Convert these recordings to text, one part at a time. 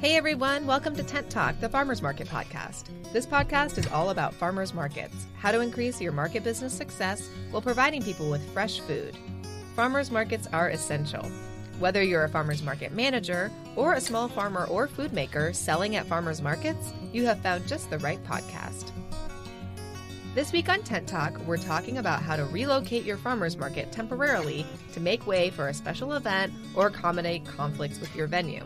Hey everyone, welcome to Tent Talk, the Farmers Market podcast. This podcast is all about farmers markets, how to increase your market business success while providing people with fresh food. Farmers markets are essential. Whether you're a farmers market manager or a small farmer or food maker selling at farmers markets, you have found just the right podcast. This week on Tent Talk, we're talking about how to relocate your farmers market temporarily to make way for a special event or accommodate conflicts with your venue.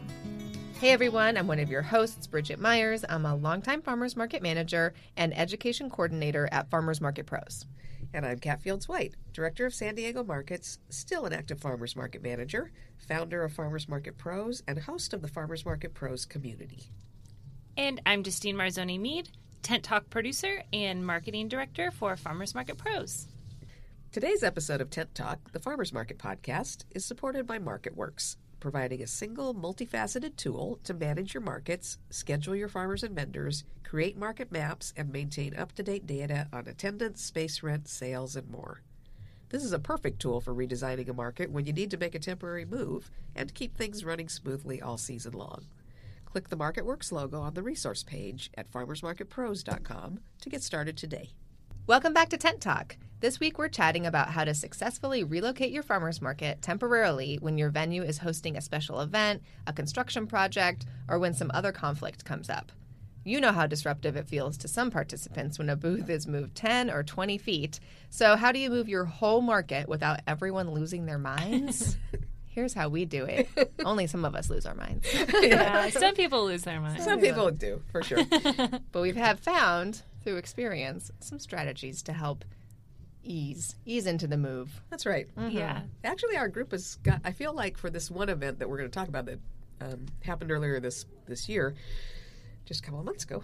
Hey everyone, I'm one of your hosts, Bridget Myers. I'm a longtime farmers market manager and education coordinator at Farmers Market Pros. And I'm Kat Fields-White, Director of San Diego Markets, still an active Farmers Market Manager, founder of Farmers Market Pros, and host of the Farmers Market Pros community. And I'm Justine Marzoni-Mead, Tent Talk producer and marketing director for Farmers Market Pros. Today's episode of Tent Talk, the Farmers Market podcast, is supported by MarketWurks, providing a single, multifaceted tool to manage your markets, schedule your farmers and vendors, create market maps, and maintain up-to-date data on attendance, space rent, sales, and more. This is a perfect tool for redesigning a market when you need to make a temporary move and keep things running smoothly all season long. Click the MarketWurks logo on the resource page at farmersmarketpros.com to get started today. Welcome back to Tent Talk. This week we're chatting about how to successfully relocate your farmers market temporarily when your venue is hosting a special event, a construction project, or when some other conflict comes up. You know how disruptive it feels to some participants when a booth is moved 10 or 20 feet. So how do you move your whole market without everyone losing their minds? Here's how we do it. Only some of us lose our minds. Yeah, some people lose their minds. Some people do, for sure. But we have found, through experience, some strategies to help ease into the move. That's right. Mm-hmm. Yeah. Actually, our group has got, I feel like for this one event that we're going to talk about that happened earlier this year, just a couple of months ago,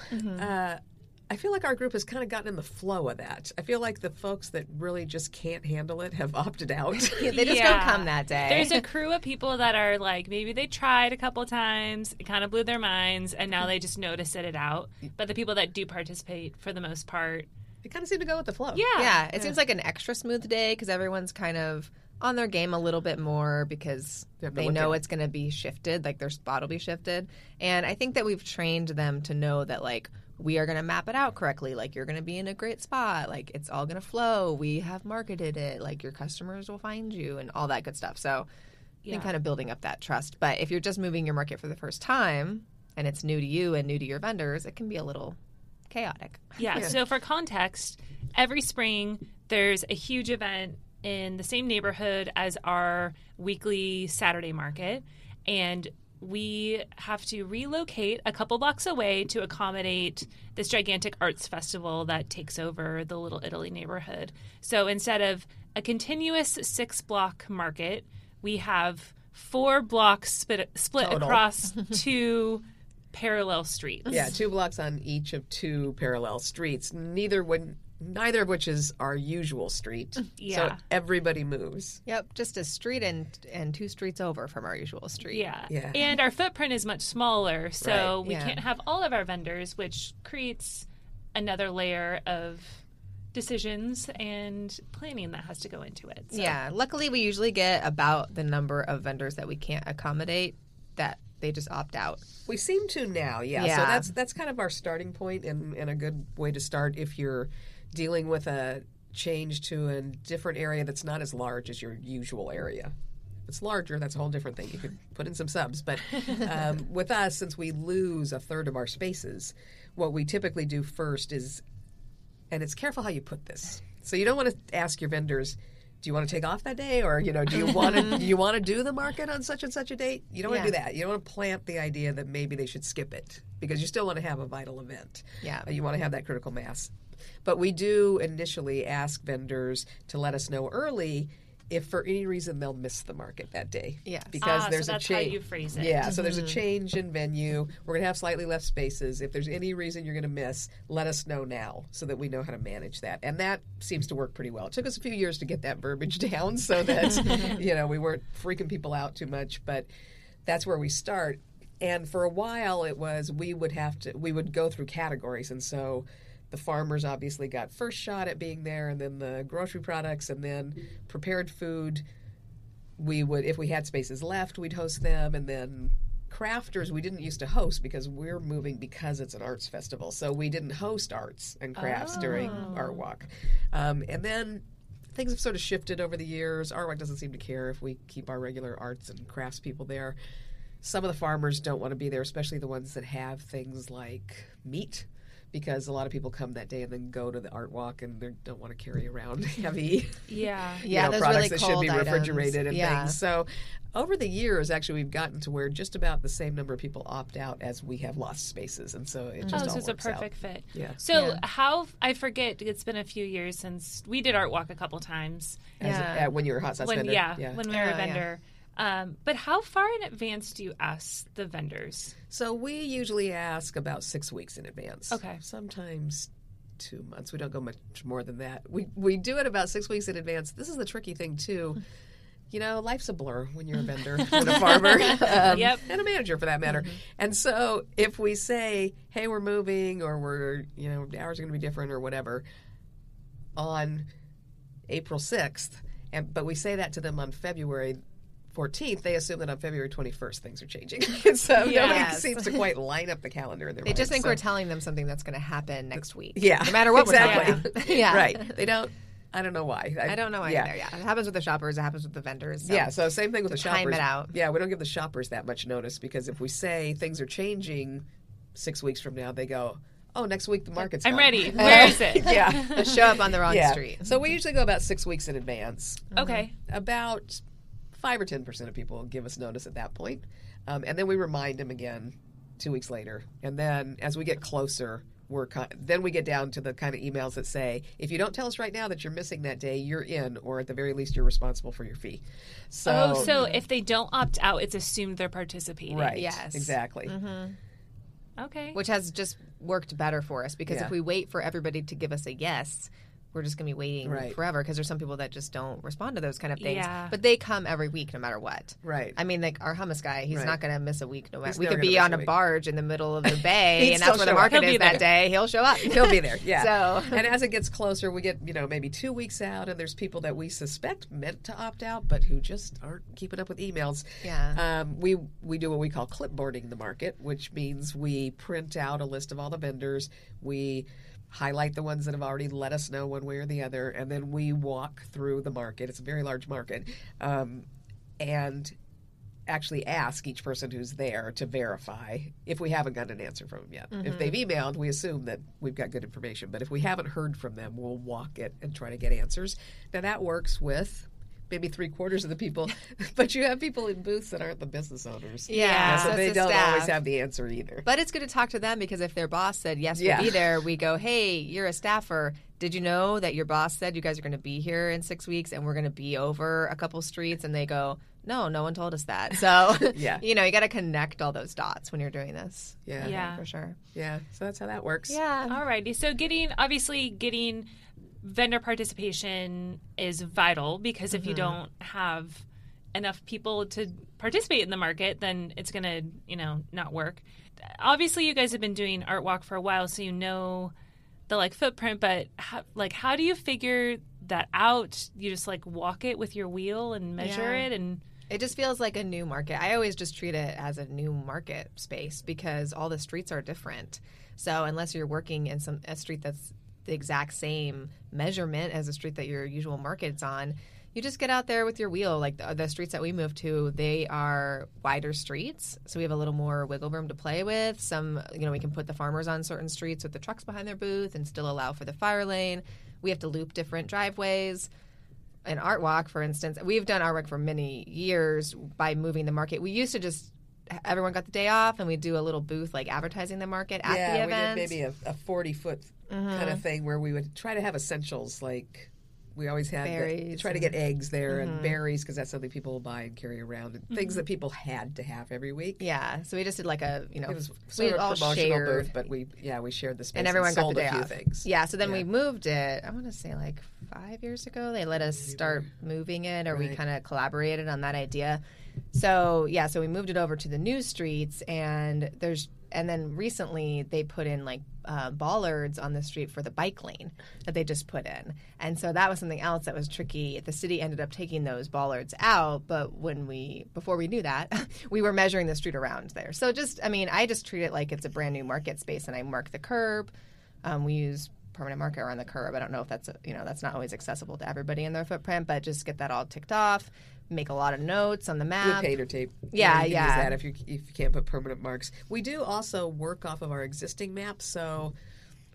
I feel like our group has kind of gotten in the flow of that. I feel like the folks that really just can't handle it have opted out. They just don't come that day. There's a crew of people that are like, maybe they tried a couple times, it kind of blew their minds, and now they just know to sit it out. But the people that do participate, for the most part, they kind of seem to go with the flow. Yeah. It seems like an extra smooth day because everyone's kind of on their game a little bit more because they know it's going to be shifted, like their spot will be shifted. And I think that we've trained them to know that, like, we are going to map it out correctly. Like, you're going to be in a great spot. Like, it's all going to flow. We have marketed it. Like, your customers will find you and all that good stuff. So I think kind of building up that trust. But if you're just moving your market for the first time and it's new to you and new to your vendors, it can be a little chaotic. Yeah. So for context, every spring there's a huge event in the same neighborhood as our weekly Saturday market. And we have to relocate a couple blocks away to accommodate this gigantic arts festival that takes over the Little Italy neighborhood. So instead of a continuous 6-block market, we have 4 blocks split across 2 parallel streets. Yeah, 2 blocks on each of 2 parallel streets, neither of which is our usual street. Yeah. So everybody moves. Yep, just a street and 2 streets over from our usual street. Yeah. And our footprint is much smaller, so we can't have all of our vendors, which creates another layer of decisions and planning that has to go into it. So. Yeah, luckily we usually get about the number of vendors that we can't accommodate that they just opt out. We seem to now, So that's kind of our starting point and a good way to start if you're dealing with a change to a different area that's not as large as your usual area. If it's larger, that's a whole different thing. You could put in some subs. But with us, since we lose a third of our spaces, what we typically do first is, and it's careful how you put this. So you don't want to ask your vendors, do you want to take off that day, or do you want to do the market on such and such a date? You don't want to do that. You don't want to plant the idea that maybe they should skip it because you still want to have a vital event. Yeah, you want to have that critical mass. But we do initially ask vendors to let us know early if for any reason they'll miss the market that day. Yeah. Because there's so that's a change. how you phrase it. Yeah, so there's a change in venue. We're going to have slightly less spaces. If there's any reason you're going to miss, let us know now so that we know how to manage that. And that seems to work pretty well. It took us a few years to get that verbiage down so that, we weren't freaking people out too much. But that's where we start. And for a while it was we would go through categories. And so the farmers obviously got first shot at being there, and then the grocery products, and then prepared food. We would, if we had spaces left, we'd host them, and then crafters we didn't used to host because we're moving because it's an arts festival. So we didn't host arts and crafts during Art Walk. And then things have sort of shifted over the years. Art Walk doesn't seem to care if we keep our regular arts and crafts people there. Some of the farmers don't want to be there, especially the ones that have things like meat, because a lot of people come that day and then go to the Art Walk and they don't want to carry around heavy those products really that should be cold refrigerated items. and things. So over the years, actually, we've gotten to where just about the same number of people opt out as we have lost spaces. And so it just all so it's works a perfect out. fit. Yeah. So how, I forget, it's been a few years since we did Art Walk a couple times. When you were a hot sauce vendor. When we were a vendor. But how far in advance do you ask the vendors? So we usually ask about 6 weeks in advance. Okay. Sometimes 2 months. We don't go much more than that. We do it about 6 weeks in advance. This is the tricky thing, too. You know, life's a blur when you're a vendor and a farmer and a manager for that matter. Mm-hmm. And so if we say, hey, we're moving or the hours are going to be different or whatever on April 6th, but we say that to them on February 14th, they assume that on February 21st things are changing. So nobody seems to quite line up the calendar in their mind. They just think we're telling them something that's going to happen next week. Yeah. No matter what we're talking about. Right. They don't. I don't know why. I don't know why either. Yeah. It happens with the shoppers. It happens with the vendors. So. So same thing with the shoppers. Time it out. Yeah, we don't give the shoppers that much notice because if we say things are changing 6 weeks from now, they go, oh, next week the market's gone. I'm ready. Where is it? They show up on the wrong street. So we usually go about 6 weeks in advance. Okay. About 5 or 10% of people give us notice at that point. And then we remind them again 2 weeks later. And then as we get closer, then we get down to the kind of emails that say, if you don't tell us right now that you're missing that day, you're in, or at the very least, you're responsible for your fee. So if they don't opt out, it's assumed they're participating. Right. Yes. Exactly. Mm-hmm. Okay. Which has just worked better for us because if we wait for everybody to give us a yes, we're just going to be waiting forever because there's some people that just don't respond to those kind of things. Yeah. But they come every week no matter what. Right. I mean, like our hummus guy, he's not going to miss a week no matter. We could be on a barge in the middle of the bay and that's where the market is that day. He'll show up. He'll be there. Yeah. And as it gets closer, we get, maybe 2 weeks out and there's people that we suspect meant to opt out but who just aren't keeping up with emails. Yeah. We do what we call clipboarding the market, which means we print out a list of all the vendors. We highlight the ones that have already let us know one way or the other, and then we walk through the market. It's a very large market, and actually ask each person who's there to verify if we haven't gotten an answer from them yet. Mm-hmm. If they've emailed, we assume that we've got good information, but if we haven't heard from them, we'll walk it and try to get answers. Now, that works with maybe 3/4 of the people, but you have people in booths that aren't the business owners. Yeah. So they don't always have the answer either. But it's good to talk to them because if their boss said, yes, we'll be there, we go, hey, you're a staffer. Did you know that your boss said you guys are going to be here in 6 weeks and we're going to be over a couple streets? And they go, no one told us that. So, you got to connect all those dots when you're doing this. Yeah. For sure. Yeah. So that's how that works. Yeah. All righty. So getting vendor participation is vital because if you don't have enough people to participate in the market, then it's going to, not work. Obviously, you guys have been doing Art Walk for a while, so you know the footprint, but how do you figure that out? You just walk it with your wheel and measure it, and it just feels like a new market. I always just treat it as a new market space because all the streets are different. So unless you're working in a street that's the exact same measurement as the street that your usual market's on, you just get out there with your wheel. Like the streets that we moved to, they are wider streets, so we have a little more wiggle room to play with. Some, we can put the farmers on certain streets with the trucks behind their booth and still allow for the fire lane. We have to loop different driveways. An Art Walk, for instance, we've done Art Walk for many years by moving the market. We used to just everyone got the day off and we do a little booth advertising the market at the event. We did maybe a 40-foot kind of thing where we would try to have essentials we always had berries, try to get eggs there and berries because that's something people will buy and carry around and things that people had to have every week. Yeah, so we just did it was sort of a promotional booth, but we shared the space and everyone sold got the day a few off. Things. Yeah, so then we moved it. I want to say 5 years ago. They let us start moving it, or we kind of collaborated on that idea. So we moved it over to the new streets, and then recently they put in like bollards on the street for the bike lane that they just put in. And so that was something else that was tricky. The city ended up taking those bollards out, but before we knew that, we were measuring the street around there. So I just treat it like it's a brand new market space, and I mark the curb. We use permanent marker on the curb. I don't know if that's that's not always accessible to everybody in their footprint, but just get that all ticked off. Make a lot of notes on the map. With painter tape. Yeah, you can use that if you can't put permanent marks. We do also work off of our existing maps, so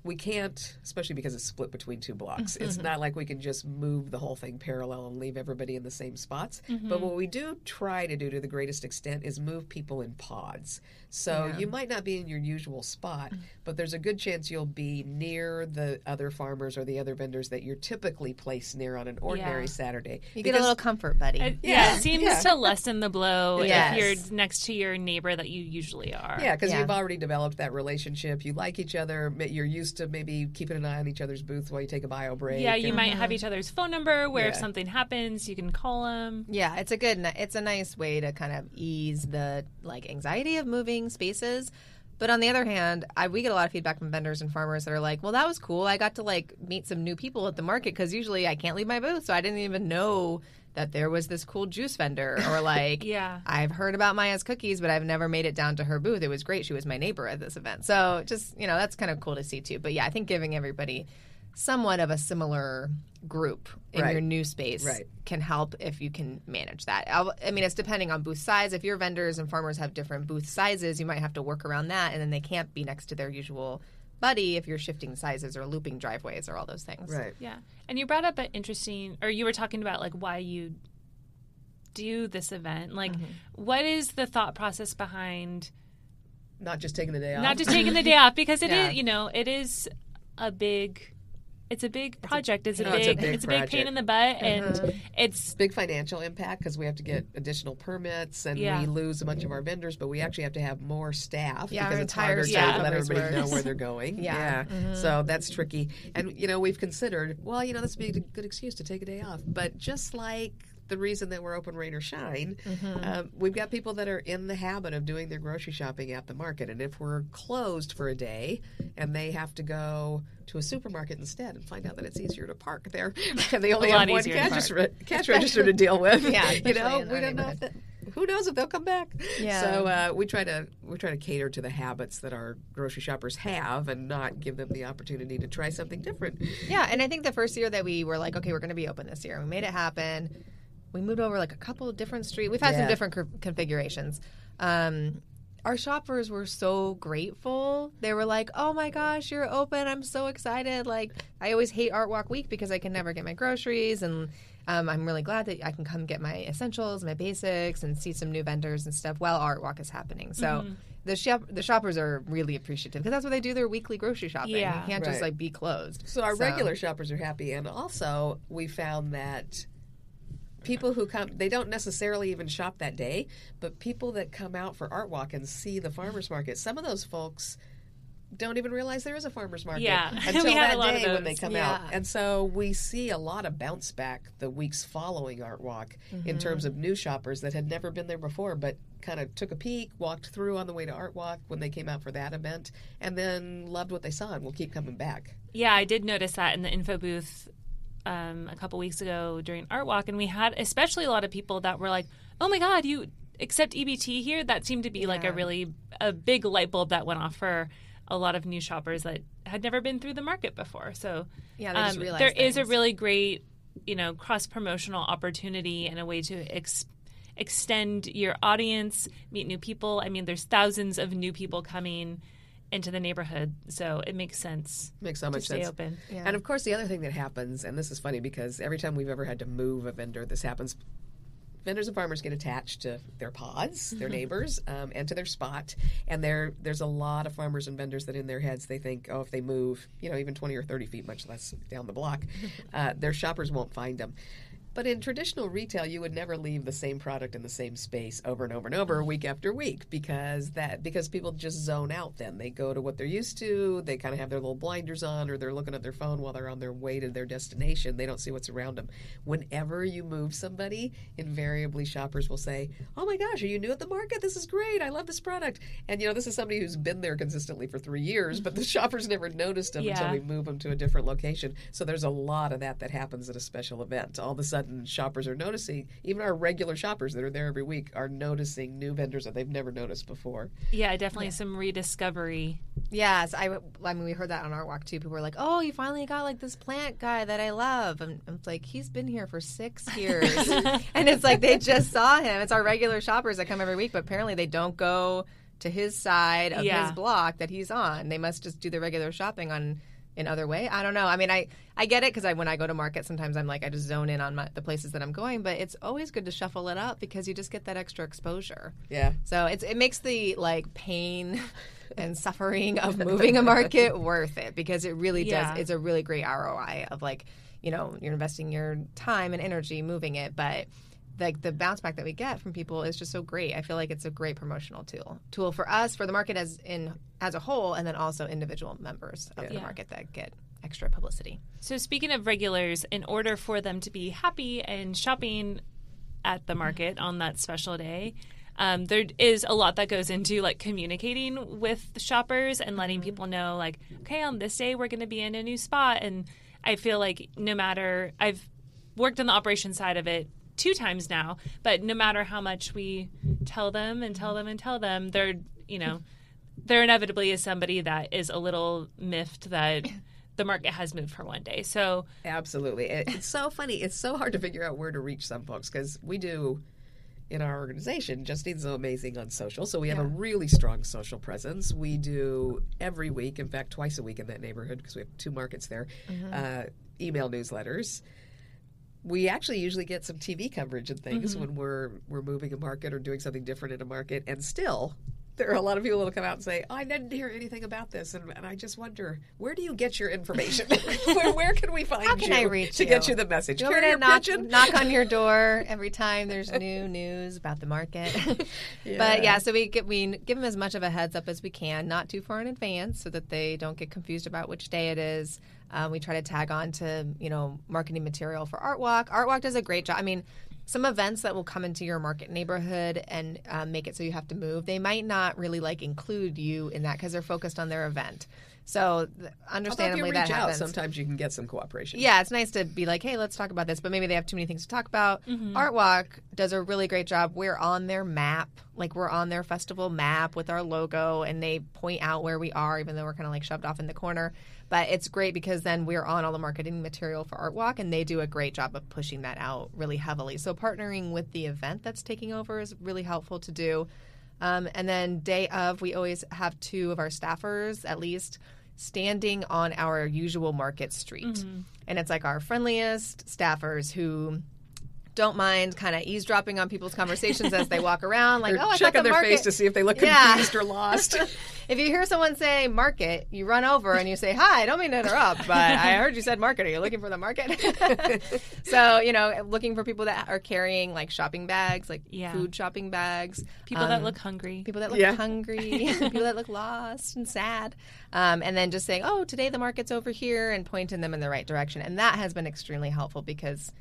we can't, especially because it's split between 2 blocks. It's not like we can just move the whole thing parallel and leave everybody in the same spots. But what we do try to do to the greatest extent is move people in pods. So you might not be in your usual spot, but there's a good chance you'll be near the other farmers or the other vendors that you're typically placed near on an ordinary Saturday. You get a little comfort, buddy. It seems to lessen the blow if you're next to your neighbor that you usually are. Yeah, because you've already developed that relationship. You like each other. You're used to maybe keeping an eye on each other's booths while you take a bio break. Yeah, you might have each other's phone number where if something happens, you can call them. Yeah, it's a nice way to kind of ease the anxiety of moving spaces. But on the other hand, we get a lot of feedback from vendors and farmers that are like, well, that was cool. I got to meet some new people at the market because usually I can't leave my booth, so I didn't even know that there was this cool juice vendor. Or I've heard about Maya's cookies, but I've never made it down to her booth. It was great. She was my neighbor at this event. So just, that's kind of cool to see too. But yeah, I think giving everybody somewhat of a similar group in your new space can help if you can manage that. It's depending on booth size. If your vendors and farmers have different booth sizes, you might have to work around that, and then they can't be next to their usual buddy if you're shifting sizes or looping driveways or all those things. Right. Yeah. And you brought up an interesting, or you were talking about why you do this event. What is the thought process behind not just taking the day off? Not just taking the day off, because it is, it is a big... It's a big project. It's a big pain in the butt, and it's big financial impact because we have to get additional permits, and we lose a bunch of our vendors. But we actually have to have more staff because it's harder to let everybody know where they're going. So that's tricky. And we've considered, this would be a good excuse to take a day off. But just like the reason that we're open rain or shine, we've got people that are in the habit of doing their grocery shopping at the market, and if we're closed for a day and they have to go to a supermarket instead and find out that it's easier to park there and they only have one cash register to deal with, we don't know who knows if they'll come back. So we try to cater to the habits that our grocery shoppers have and not give them the opportunity to try something different. And I think the first year that we were like, okay, we're going to be open this year, we made it happen. We moved over a couple of different streets. We've had some different configurations. Our shoppers were so grateful. They were like, oh my gosh, you're open. I'm so excited. I always hate Art Walk Week because I can never get my groceries. And I'm really glad that I can come get my essentials, my basics, and see some new vendors and stuff while Art Walk is happening. So the shoppers are really appreciative because that's what they do their weekly grocery shopping. You can't just be closed. So our regular shoppers are happy. And also we found that people who come, they don't necessarily even shop that day, but people that come out for Art Walk and see the farmers market, some of those folks don't even realize there is a farmers market until that day when they come out. And so we see a lot of bounce back the weeks following Art Walk in terms of new shoppers that had never been there before but kind of took a peek, walked through on the way to Art Walk when they came out for that event, and then loved what they saw and will keep coming back. Yeah, I did notice that in the info booth a couple weeks ago during Art Walk, and we had especially a lot of people that were like, oh my God, you accept EBT here? That seemed to be a big light bulb that went off for a lot of new shoppers that had never been through the market before. So there is a really great, cross-promotional opportunity and a way to extend your audience, meet new people. There's thousands of new people coming into the neighborhood, so it makes sense. Makes so much sense. Stay open. Yeah. And of course, the other thing that happens, and this is funny because every time we've ever had to move a vendor, this happens. Vendors and farmers get attached to their pods, their neighbors, and to their spot. And there's a lot of farmers and vendors that in their heads they think, oh, if they move, even 20 or 30 feet, much less down the block, their shoppers won't find them. But in traditional retail, you would never leave the same product in the same space over and over and over, week after week, because people just zone out then. They go to what they're used to, they kind of have their little blinders on, or they're looking at their phone while they're on their way to their destination. They don't see what's around them. Whenever you move somebody, invariably shoppers will say, oh my gosh, are you new at the market? This is great. I love this product. And, this is somebody who's been there consistently for 3 years, but the shoppers never noticed them until we move them to a different location. So there's a lot of that happens at a special event. All of a sudden, shoppers are noticing, even our regular shoppers that are there every week are noticing new vendors that they've never noticed before. Yeah, definitely some rediscovery. Yes, I mean, we heard that on our walk too. People were like, oh, you finally got like this plant guy that I love. And it's like, he's been here for 6 years. And it's like, they just saw him. It's our regular shoppers that come every week, but apparently they don't go to his side of his block that he's on. They must just do the regular shopping in other way. I don't know. I mean, I get it because when I go to market, sometimes I'm like, I just zone in on the places that I'm going, but it's always good to shuffle it up because you just get that extra exposure. Yeah. So it makes the pain and suffering of moving a market worth it because it really does. It's a really great ROI of you're investing your time and energy moving it, but the bounce back that we get from people is just so great. I feel like it's a great promotional tool for us, for the market as a whole, and then also individual members of the market that get extra publicity. So speaking of regulars, in order for them to be happy and shopping at the market on that special day, there is a lot that goes into communicating with the shoppers and letting people know okay, on this day we're going to be in a new spot. And I feel like I've worked on the operations side of it 2 times now, but no matter how much we tell them, there inevitably is somebody that is a little miffed that the market has moved for one day. So absolutely. It's so funny. It's so hard to figure out where to reach some folks because we do, in our organization, Justine's so amazing on social. So we have a really strong social presence. We do every week, in fact, twice a week in that neighborhood because we have 2 markets there, email newsletters. We actually usually get some TV coverage and things when we're moving a market or doing something different in a market. And still, there are a lot of people that will come out and say, I didn't hear anything about this. And I just wonder, where do you get your information? where can we find How can I reach to get you the message? You want me to knock on your door every time there's new news about the market? But so we give them as much of a heads up as we can, not too far in advance so that they don't get confused about which day it is. We try to tag on to, marketing material for Art Walk. Art Walk does a great job. I mean, some events that will come into your market neighborhood and make it so you have to move, they might not really include you in that because they're focused on their event. So understandably that happens. Sometimes you can get some cooperation. Yeah, it's nice to be like, hey, let's talk about this. But maybe they have too many things to talk about. Art Walk does a really great job. We're on their map. We're on their festival map with our logo, and they point out where we are, even though we're kind of shoved off in the corner. But it's great because then we're on all the marketing material for Art Walk, and they do a great job of pushing that out really heavily. So partnering with the event that's taking over is really helpful to do. And then day of, we always have 2 of our staffers, at least, standing on our usual market street. And it's our friendliest staffers who don't mind kind of eavesdropping on people's conversations as they walk around. Checking their face to see if they look confused or lost. If you hear someone say market, you run over and you say, hi, I don't mean to interrupt, but I heard you said market. Are you looking for the market? So, looking for people that are carrying shopping bags, food shopping bags. People that look hungry. People that look hungry. People that look lost and sad. And then just saying, oh, today the market's over here and pointing them in the right direction. And that has been extremely helpful because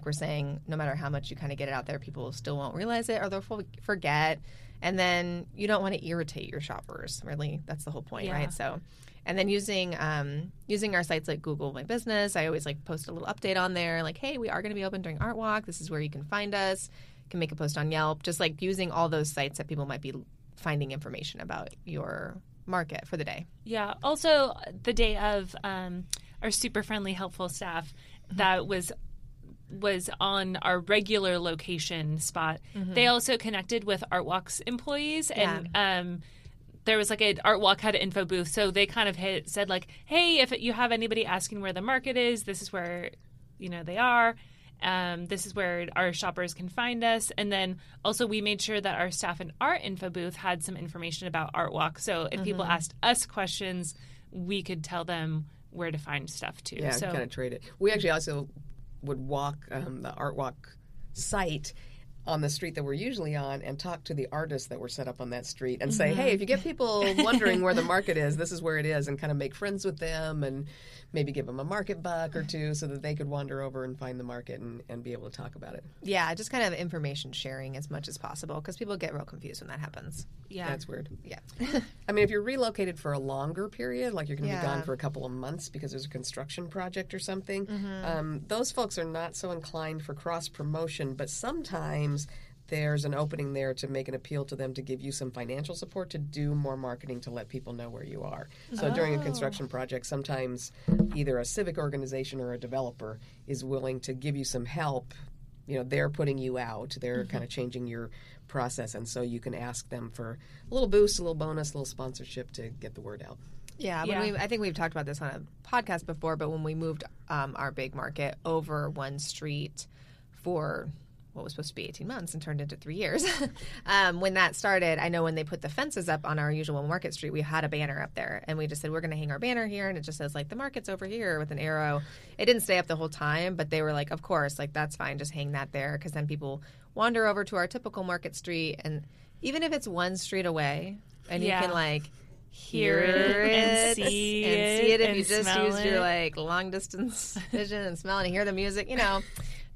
we're saying, no matter how much you kind of get it out there, people still won't realize it or they'll forget. And then you don't want to irritate your shoppers. Really, that's the whole point, right? So, and then using our sites like Google My Business, I always post a little update on there, hey, we are going to be open during Art Walk. This is where you can find us. You can make a post on Yelp. Just using all those sites that people might be finding information about your market for the day. Yeah. Also, the day of, our super friendly, helpful staff that was on our regular location spot. They also connected with Art Walk's employees, and there was an Art Walk had an info booth, so they kind of said hey, if you have anybody asking where the market is, this is where they are. This is where our shoppers can find us. And then also we made sure that our staff in our info booth had some information about Art Walk. So if people asked us questions, we could tell them where to find stuff too. Yeah, so kind of trade it. We actually also would walk the Art Walk site on the street that we're usually on and talk to the artists that were set up on that street and say, hey, if you get people wondering where the market is, this is where it is, and kind of make friends with them and maybe give them a market buck or two so that they could wander over and find the market and be able to talk about it. Yeah, just kind of information sharing as much as possible because people get real confused when that happens. Yeah. That's weird. Yeah. I mean, if you're relocated for a longer period, like you're going to be gone for a couple of months because there's a construction project or something, those folks are not so inclined for cross-promotion, but sometimes there's an opening there to make an appeal to them to give you some financial support to do more marketing to let people know where you are. So during a construction project, sometimes either a civic organization or a developer is willing to give you some help. You know, they're putting you out. They're kind of changing your process, and so you can ask them for a little boost, a little bonus, a little sponsorship to get the word out. Yeah, I think we've talked about this on a podcast before, but when we moved our big market over one street for what was supposed to be 18 months and turned into 3 years. When that started, I know when they put the fences up on our usual Market Street, we had a banner up there. And we just said, we're going to hang our banner here. And it just says, like, the market's over here with an arrow. It didn't stay up the whole time, but they were like, of course, like, that's fine. Just hang that there. Because then people wander over to our typical Market Street. And even if it's one street away and you can, like, hear it and see it if you just use your, like, long-distance vision and smell and hear the music, you know.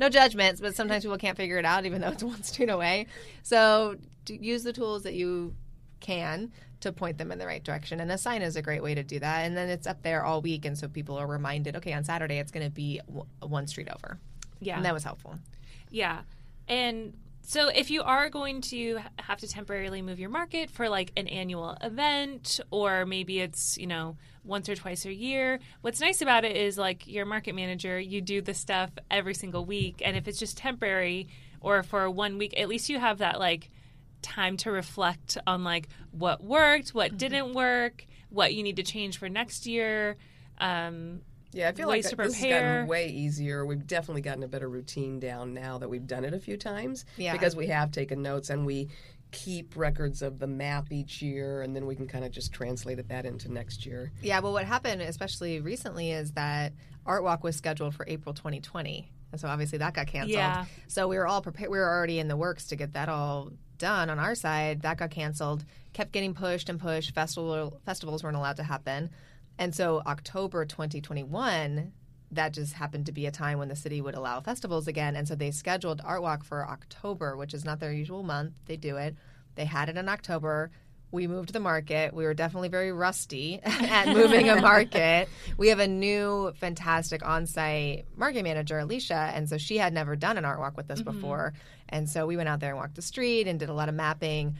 No judgments, but sometimes people can't figure it out even though it's one street away. So use the tools that you can to point them in the right direction. And a sign is a great way to do that. And then it's up there all week, and so people are reminded, okay, on Saturday it's going to be one street over. Yeah. And that was helpful. Yeah. And so if you are going to have to temporarily move your market for like an annual event, or maybe it's, you know, once or twice a year, what's nice about it is like your market manager, you do the stuff every single week. And if it's just temporary or for 1 week, at least you have that like time to reflect on like what worked, what didn't work, what you need to change for next year. Yeah, I feel like this has gotten way easier. We've definitely gotten a better routine down now that we've done it a few times because we have taken notes and we keep records of the map each year, and then we can kind of just translate that into next year. Yeah, well, what happened, especially recently, is that Art Walk was scheduled for April 2020, and so obviously that got canceled. Yeah. So we were all prepared. We were already in the works to get that all done on our side. That got canceled, kept getting pushed and pushed. Festivals weren't allowed to happen. And so October 2021, that just happened to be a time when the city would allow festivals again. And so they scheduled Art Walk for October, which is not their usual month. They do it. They had it in October. We moved the market. We were definitely very rusty at moving a market. We have a new, fantastic on-site market manager, Alicia, and so she had never done an Art Walk with us before. And so we went out there and walked the street and did a lot of mapping.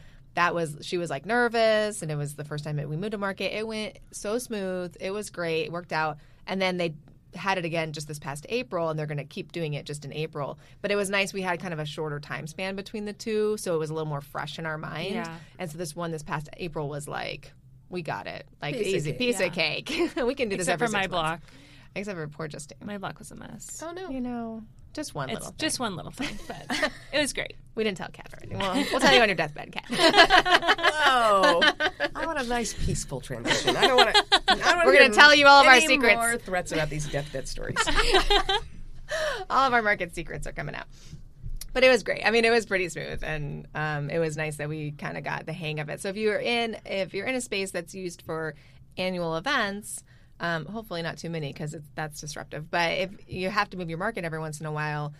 She was like nervous, and it was the first time that we moved a market. It went so smooth. It was great. It worked out. And then they had it again just this past April, and they're going to keep doing it just in April. But it was nice. We had kind of a shorter time span between the two, so it was a little more fresh in our mind. Yeah. And so this past April was like, we got it. Like easy piece of cake. We can do this every 6 months. Except for my block. Except for poor Justine. My block was a mess. Oh, no. You know. Just one little thing. Just one little thing, but it was great. We didn't tell Kat already. We'll tell you on your deathbed, Kat. Whoa. I want a nice, peaceful transition. I don't want to. We're going to tell you all of our secrets. More threats about these deathbed stories. All of our market secrets are coming out. But it was great. I mean, it was pretty smooth, and it was nice that we kind of got the hang of it. So if you're in a space that's used for annual events, hopefully not too many because that's disruptive. But if you have to move your market every once in a while,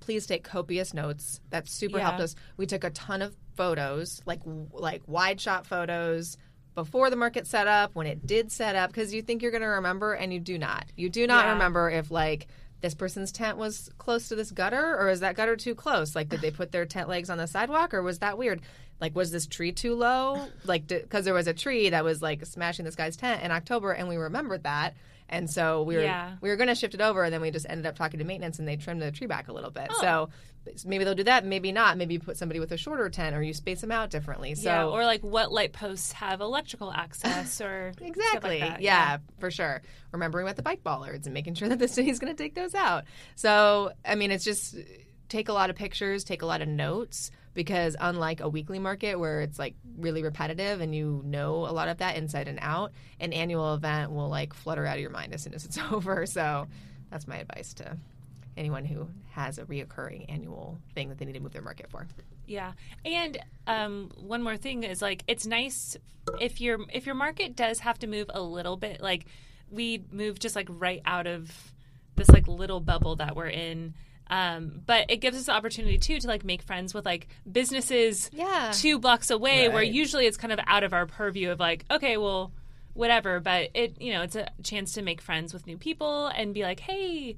please take copious notes. That super helped us. We took a ton of photos, like wide shot photos before the market set up, when it did set up, because you think you're going to remember, and you do not. You do not remember if like this person's tent was close to this gutter, or is that gutter too close? Like, did they put their tent legs on the sidewalk, or was that weird? Like, was this tree too low? Like, because there was a tree that was, like, smashing this guy's tent in October, and we remembered that. And so we were going to shift it over, and then we just ended up talking to maintenance, and they trimmed the tree back a little bit. Oh. So maybe they'll do that, maybe not. Maybe you put somebody with a shorter tent, or you space them out differently. So or, like, what light posts have electrical access or exactly. Stuff like that. Yeah, for sure. Remembering about the bike bollards and making sure that the city's going to take those out. So, I mean, it's just take a lot of pictures, take a lot of notes, because unlike a weekly market where it's like really repetitive and you know a lot of that inside and out, an annual event will like flutter out of your mind as soon as it's over. So that's my advice to anyone who has a reoccurring annual thing that they need to move their market for. Yeah. And one more thing is, like, it's nice if your market does have to move a little bit, like we move just like right out of this like little bubble that we're in. But it gives us the opportunity too to like make friends with like businesses 2 blocks away, where usually it's kind of out of our purview of like, okay, well, whatever. But it's a chance to make friends with new people and be like, hey,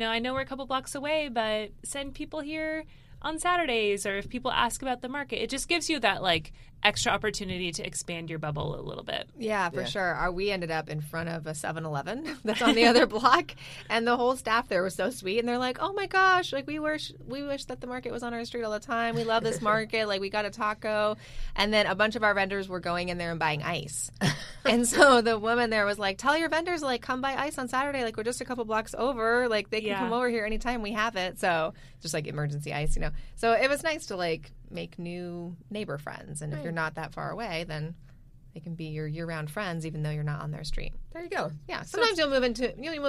I know we're a couple blocks away, but send people here on Saturdays, or if people ask about the market. It just gives you that like extra opportunity to expand your bubble a little bit. Yeah, for sure. We ended up in front of a 7-Eleven that's on the other block, and the whole staff there was so sweet, and they're like, oh my gosh, like we wish that the market was on our street all the time. We love this market. Like, we got a taco. And then a bunch of our vendors were going in there and buying ice. And so the woman there was like, tell your vendors, like, come buy ice on Saturday. Like, we're just a couple blocks over. Like, they can come over here anytime we have it. So just like emergency ice, So it was nice to like make new neighbor friends. And if you're not that far away, then they can be your year-round friends, even though you're not on their street. There you go. Yeah. Sometimes you'll move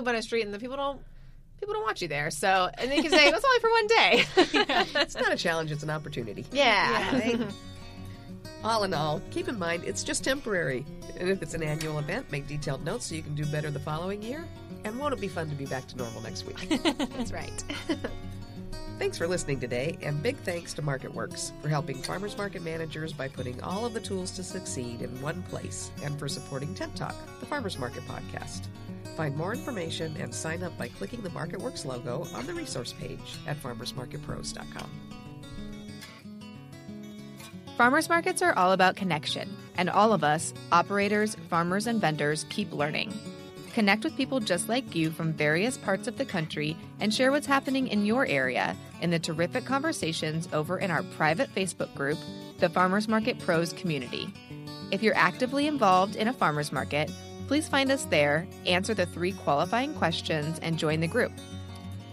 on a street and the people don't want you there. So, and they can say, it was only for one day. It's not a challenge, it's an opportunity. Yeah. All in all, keep in mind, it's just temporary. And if it's an annual event, make detailed notes so you can do better the following year. And won't it be fun to be back to normal next week? That's right. Thanks for listening today, and big thanks to MarketWurks for helping farmers market managers by putting all of the tools to succeed in one place, and for supporting Tent Talk, the Farmers Market podcast. Find more information and sign up by clicking the MarketWurks logo on the resource page at farmersmarketpros.com. Farmers markets are all about connection, and all of us, operators, farmers, and vendors, keep learning. Connect with people just like you from various parts of the country and share what's happening in your area in the terrific conversations over in our private Facebook group, the Farmers Market Pros Community. If you're actively involved in a farmers market, please find us there, answer the 3 qualifying questions, and join the group.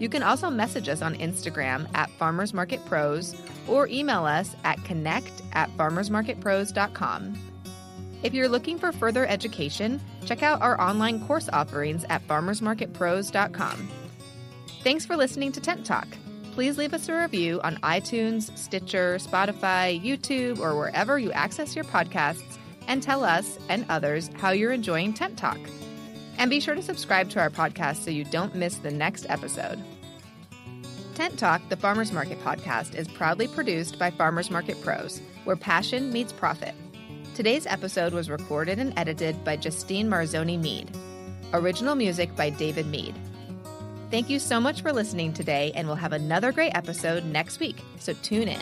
You can also message us on Instagram at Farmers Market Pros or email us at connect@farmersmarketpros.com. If you're looking for further education, check out our online course offerings at farmersmarketpros.com. Thanks for listening to Tent Talk. Please leave us a review on iTunes, Stitcher, Spotify, YouTube, or wherever you access your podcasts, and tell us and others how you're enjoying Tent Talk. And be sure to subscribe to our podcast so you don't miss the next episode. Tent Talk, the Farmers Market podcast, is proudly produced by Farmers Market Pros, where passion meets profit. Today's episode was recorded and edited by Justine Marzoni-Mead. Original music by David Mead. Thank you so much for listening today, and we'll have another great episode next week, so tune in.